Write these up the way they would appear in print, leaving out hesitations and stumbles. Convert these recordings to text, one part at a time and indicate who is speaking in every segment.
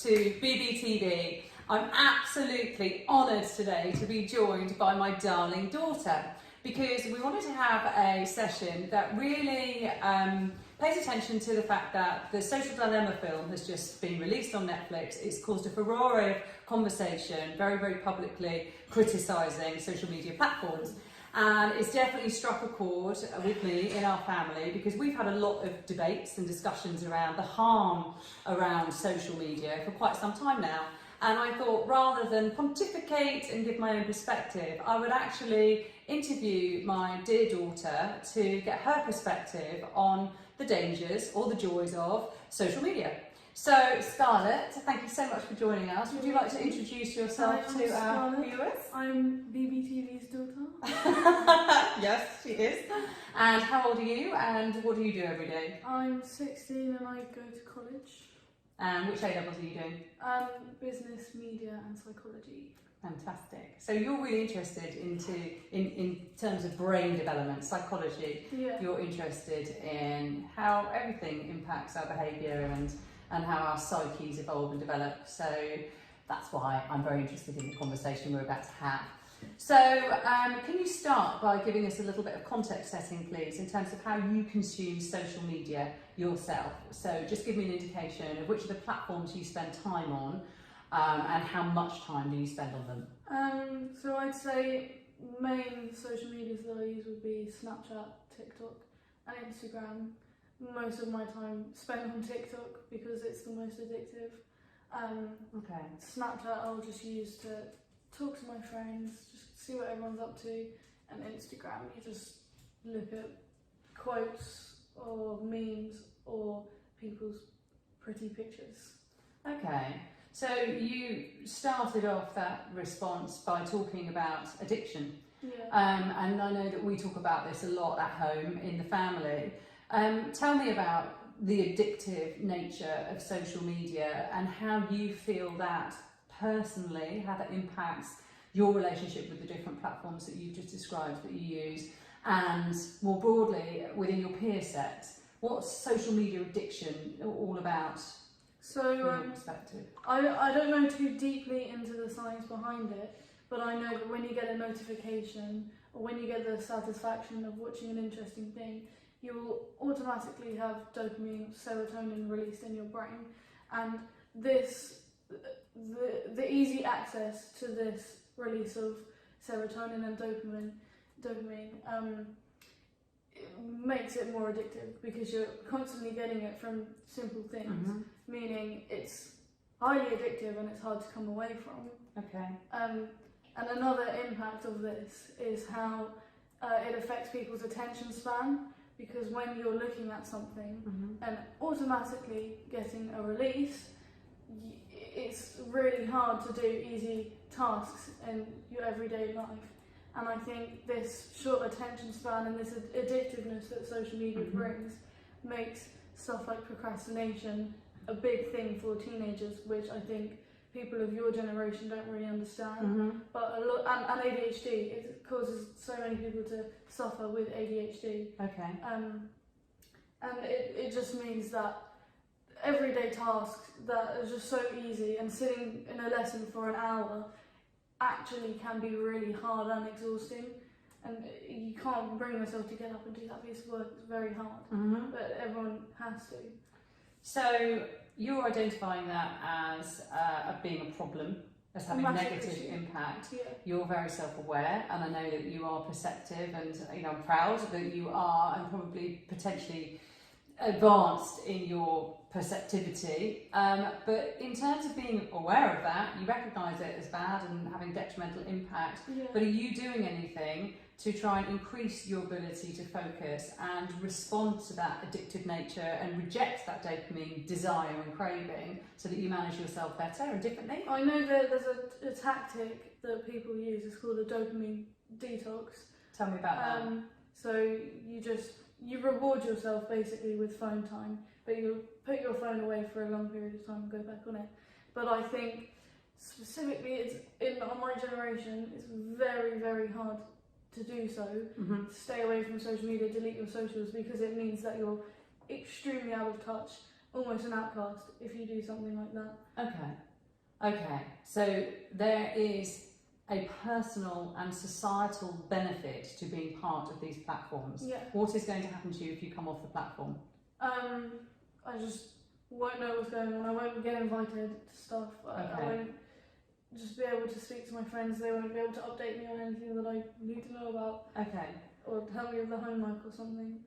Speaker 1: to BBTV. I'm absolutely honoured today to be joined by my darling daughter, because we wanted to have a session that really pays attention to the fact that the Social Dilemma film has just been released on Netflix. It's caused a furore of conversation, very, very publicly criticising social media platforms. And it's definitely struck a chord with me in our family, because we've had a lot of debates and discussions around the harm around social media for quite some time now. And I thought, rather than pontificate and give my own perspective, I would actually interview my dear daughter to get her perspective on the dangers or the joys of social media. So, Scarlett, thank you so much for joining us. Would you like to introduce yourself to our viewers?
Speaker 2: I'm BBTV's daughter.
Speaker 1: Yes, she is. And how old are you, and what do you do every day?
Speaker 2: I'm 16 and I go to college.
Speaker 1: And which A-levels are you doing?
Speaker 2: Business, media and psychology.
Speaker 1: Fantastic. So you're really interested in terms of brain development, psychology.
Speaker 2: Yeah.
Speaker 1: You're interested in how everything impacts our behaviour and how our psyches evolve and develop. So that's why I'm very interested in the conversation we're about to have. So can you start by giving us a little bit of context setting, please, in terms of how you consume social media yourself? So just give me an indication of which of the platforms you spend time on, and how much time do you spend on them?
Speaker 2: So I'd say main social medias that I use would be Snapchat, TikTok and Instagram. Most of my time spent on TikTok because it's the most addictive.
Speaker 1: Okay.
Speaker 2: Snapchat I'll just use to talk to my friends, just see what everyone's up to, and Instagram you just look at quotes or memes or people's pretty pictures.
Speaker 1: Okay, so you started off that response by talking about addiction,
Speaker 2: Yeah.
Speaker 1: and I know that we talk about this a lot at home in the family. Tell me about the addictive nature of social media and how you feel that personally, how that impacts your relationship with the different platforms that you've just described that you use, and more broadly within your peer set. What's social media addiction all about
Speaker 2: So
Speaker 1: from your perspective?
Speaker 2: I don't know too deeply into the science behind it, but I know that when you get a notification or when you get the satisfaction of watching an interesting thing, you will automatically have dopamine, serotonin released in your brain, and the easy access to this release of serotonin and dopamine it makes it more addictive because you're constantly getting it from simple things, meaning it's highly addictive and it's hard to come away from.
Speaker 1: Okay.
Speaker 2: And another impact of this is how it affects people's attention span, because when you're looking at something and automatically getting a release, it's really hard to do easy tasks in your everyday life. And I think this short attention span and this addictiveness that social media brings makes stuff like procrastination a big thing for teenagers, which I think people of your generation don't really understand. But and ADHD, it causes so many people to suffer with ADHD.
Speaker 1: Okay.
Speaker 2: And it just means that everyday tasks that are just so easy and sitting in a lesson for an hour actually can be really hard and exhausting, and you can't bring yourself to get up and do that piece of work. It's very hard, but everyone has to.
Speaker 1: So you're identifying that as being a problem, as having a negative impact.
Speaker 2: Yeah.
Speaker 1: You're very self-aware, and I know that you are perceptive, and I'm proud that you are, and probably potentially advanced in your perceptivity, but in terms of being aware of that, you recognise it as bad and having detrimental impact.
Speaker 2: Yeah.
Speaker 1: But are you doing anything to try and increase your ability to focus and respond to that addictive nature and reject that dopamine desire and craving, so that you manage yourself better and differently?
Speaker 2: I know that there's a tactic that people use. It's called a dopamine detox.
Speaker 1: Tell me about that.
Speaker 2: So you reward yourself basically with phone time, but you put your phone away for a long period of time and go back on it. But I think specifically on my generation, it's very, very hard to do so. Stay away from social media, delete your socials, because it means that you're extremely out of touch almost an outcast if you do something like that.
Speaker 1: Okay. So there is a personal and societal benefit to being part of these platforms.
Speaker 2: Yeah.
Speaker 1: What is going to happen to you if you come off the platform?
Speaker 2: I just won't know what's going on. I won't get invited to stuff. I won't just be able to speak to my friends. They won't be able to update me on anything that I need to know about.
Speaker 1: Okay.
Speaker 2: Or tell me of the homework or something.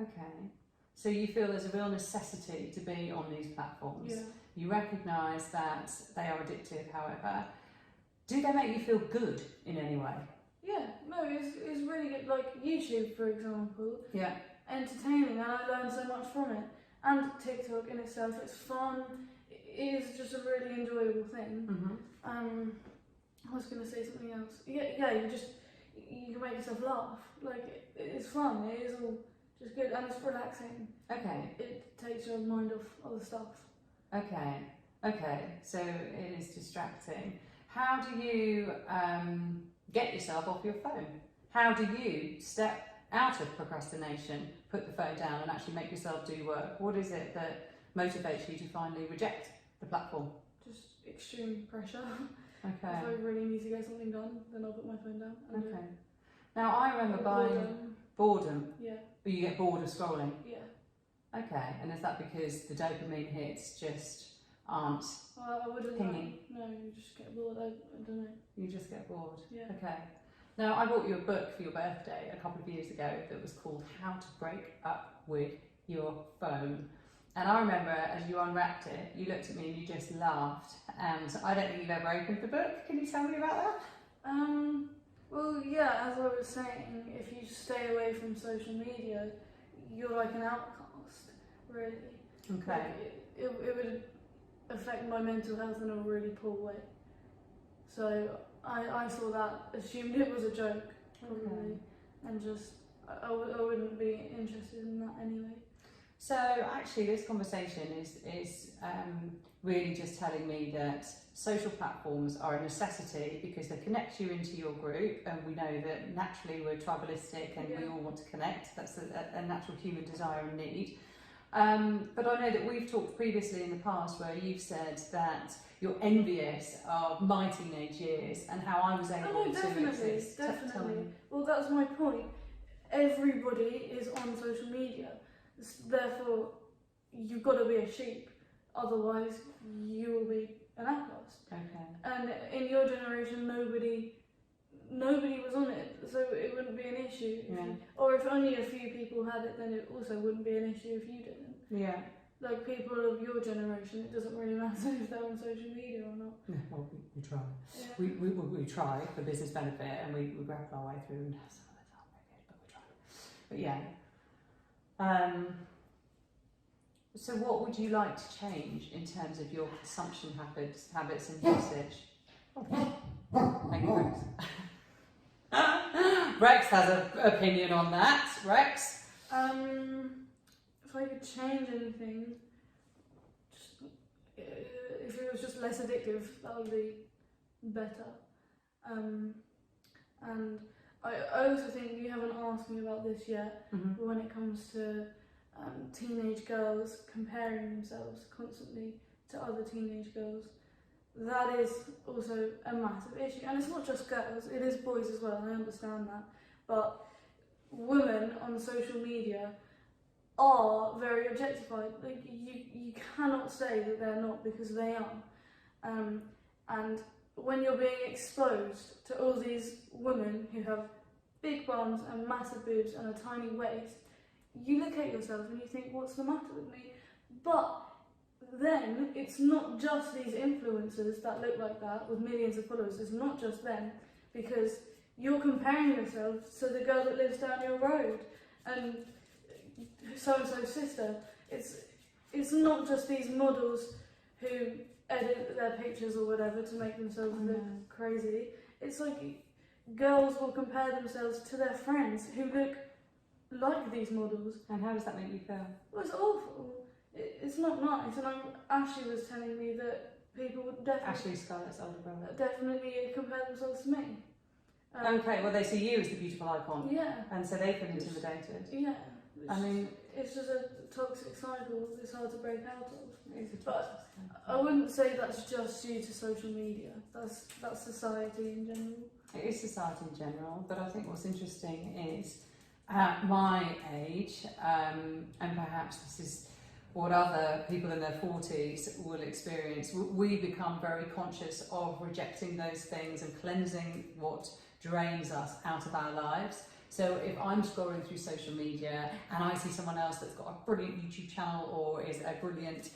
Speaker 1: Okay. So you feel there's a real necessity to be on these platforms.
Speaker 2: Yeah.
Speaker 1: You recognise that they are addictive, however. Do they make you feel good in any way?
Speaker 2: Yeah, no, it's really good. Like YouTube, for example,
Speaker 1: Yeah.
Speaker 2: entertaining, and I learn so much from it. And TikTok in itself, it's fun. It is just a really enjoyable thing.
Speaker 1: Mm-hmm.
Speaker 2: I was going to say something else. Yeah, you can make yourself laugh. Like it's fun. It is all just good, and it's relaxing.
Speaker 1: Okay.
Speaker 2: It takes your mind off other stuff.
Speaker 1: Okay. So it is distracting. How do you get yourself off your phone? How do you step out of procrastination, put the phone down and actually make yourself do work? What is it that motivates you to finally reject the platform?
Speaker 2: Just extreme pressure.
Speaker 1: Okay.
Speaker 2: If I really need to get something done, then I'll put my phone down. And
Speaker 1: Okay. Now I remember buying boredom.
Speaker 2: Yeah.
Speaker 1: But you get bored of scrolling.
Speaker 2: Yeah.
Speaker 1: Okay. And is that because the dopamine hits just aren't
Speaker 2: I wouldn't.
Speaker 1: pinging?
Speaker 2: No, you just get bored. I don't know.
Speaker 1: You just get bored.
Speaker 2: Yeah.
Speaker 1: Okay. Now, I bought you a book for your birthday a couple of years ago that was called How to Break Up With Your Phone. And I remember as you unwrapped it, you looked at me and you just laughed. And I don't think you've ever opened the book. Can you tell me about that?
Speaker 2: Well, yeah, as I was saying, if you stay away from social media, you're like an outcast, really.
Speaker 1: Okay.
Speaker 2: Like, it would affect my mental health in a really poor way. So I saw that, assumed it was a joke, probably, and just I wouldn't be interested in that anyway.
Speaker 1: So actually this conversation is really just telling me that social platforms are a necessity because they connect you into your group, and we know that naturally we're tribalistic and we all want to connect. That's a natural human desire and need. But I know that we've talked previously in the past where you've said that you're envious of my teenage years and how I was able to exist.
Speaker 2: Definitely. Well, that's my point. Everybody is on social media. Therefore, you've got to be a sheep. Otherwise, you will be an outcast.
Speaker 1: Okay.
Speaker 2: And in your generation, nobody was on it, so it wouldn't be an issue. Or if only a few people had it, then it also wouldn't be an issue if you didn't.
Speaker 1: Yeah.
Speaker 2: Like people of your generation, it doesn't really matter if they're on social media or not.
Speaker 1: Yeah, well, we try.
Speaker 2: Yeah.
Speaker 1: We try for business benefit, and we grapple our way through, and some of it's not very good, but we try. But yeah. So what would you like to change in terms of your consumption habits and usage? Thank you, Rex. Rex has an opinion on that. Rex?
Speaker 2: If I could change anything, if it was just less addictive, that would be better. And I also think you haven't asked me about this yet, but when it comes to teenage girls comparing themselves constantly to other teenage girls, that is also a massive issue. And it's not just girls, it is boys as well, I understand that. But women on social media are very objectified. Like you cannot say that they're not, because they are. And when you're being exposed to all these women who have big bums and massive boobs and a tiny waist, you look at yourself and you think, what's the matter with me? But then it's not just these influencers that look like that with millions of followers. It's not just them, because you're comparing yourself to the girl that lives down your road and so-and-so's sister. It's not just these models who edit their pictures or whatever to make themselves look crazy. It's like girls will compare themselves to their friends who look like these models.
Speaker 1: And how does that make you feel?
Speaker 2: Well, it's awful. It's not nice. And Ashley was telling me that people would definitely...
Speaker 1: Ashley, Scarlett's older brother.
Speaker 2: Definitely compare themselves to me.
Speaker 1: Okay, well they see you as the beautiful icon.
Speaker 2: Yeah.
Speaker 1: And so they feel intimidated.
Speaker 2: Yeah.
Speaker 1: I mean,
Speaker 2: it's just a toxic cycle. It's hard to break out of.
Speaker 1: it's a
Speaker 2: But I wouldn't say that's just due to social media. That's society in general.
Speaker 1: It is society in general, but I think what's interesting is at my age, and perhaps this is what other people in their 40s will experience, we become very conscious of rejecting those things and cleansing what drains us out of our lives. So if I'm scrolling through social media and I see someone else that's got a brilliant YouTube channel or is a brilliant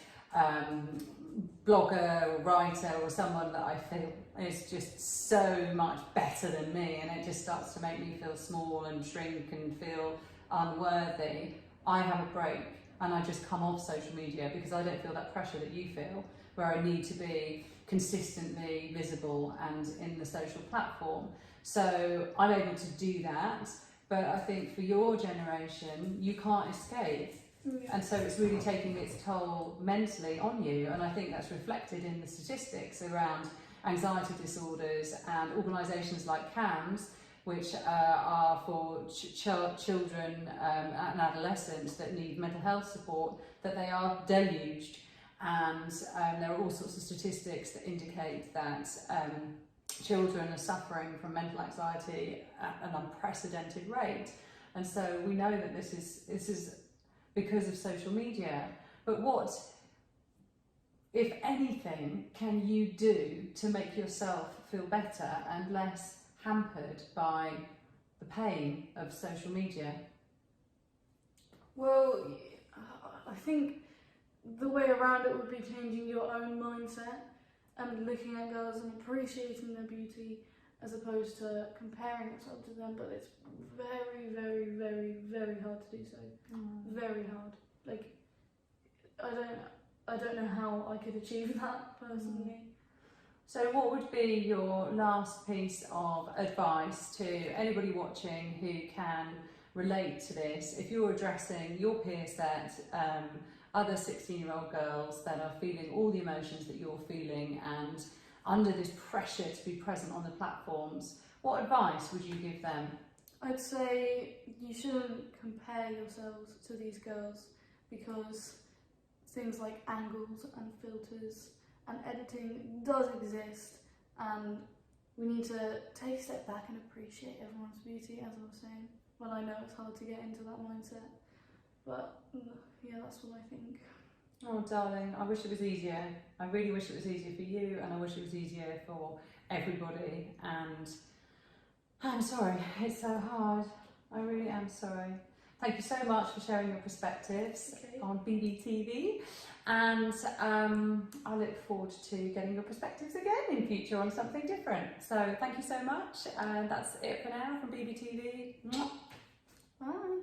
Speaker 1: blogger or writer or someone that I feel is just so much better than me, and it just starts to make me feel small and shrink and feel unworthy, I have a break and I just come off social media because I don't feel that pressure that you feel, where I need to be consistently visible and in the social platform. So I'm able to do that, but I think for your generation, you can't escape. And so it's really taking its toll mentally on you, and I think that's reflected in the statistics around anxiety disorders and organisations like CAMHS, which are for children and adolescents that need mental health support, that they are deluged. And there are all sorts of statistics that indicate that children are suffering from mental anxiety at an unprecedented rate. And so we know that this is because of social media. But what, if anything, can you do to make yourself feel better and less hampered by the pain of social media?
Speaker 2: Well, I think the way around it would be changing your own mindset and looking at girls and appreciating their beauty as opposed to comparing yourself to them. But it's very, very, very, very hard to do so. Very hard. Like, I don't know how I could achieve that personally.
Speaker 1: So what would be your last piece of advice to anybody watching who can relate to this? If you're addressing your peer set, other 16-year-old girls that are feeling all the emotions that you're feeling and under this pressure to be present on the platforms, what advice would you give them?
Speaker 2: I'd say you shouldn't compare yourselves to these girls, because things like angles and filters and editing does exist, and we need to take a step back and appreciate everyone's beauty, as I was saying. Well, I know it's hard to get into that mindset, but yeah, that's what I think.
Speaker 1: Oh, darling, I wish it was easier. I really wish it was easier for you, and I wish it was easier for everybody. And I'm sorry, it's so hard. I really am sorry. Thank you so much for sharing your perspectives on BBTV, and I look forward to getting your perspectives again in future on something different. So thank you so much, and that's it for now from BBTV.
Speaker 2: Bye.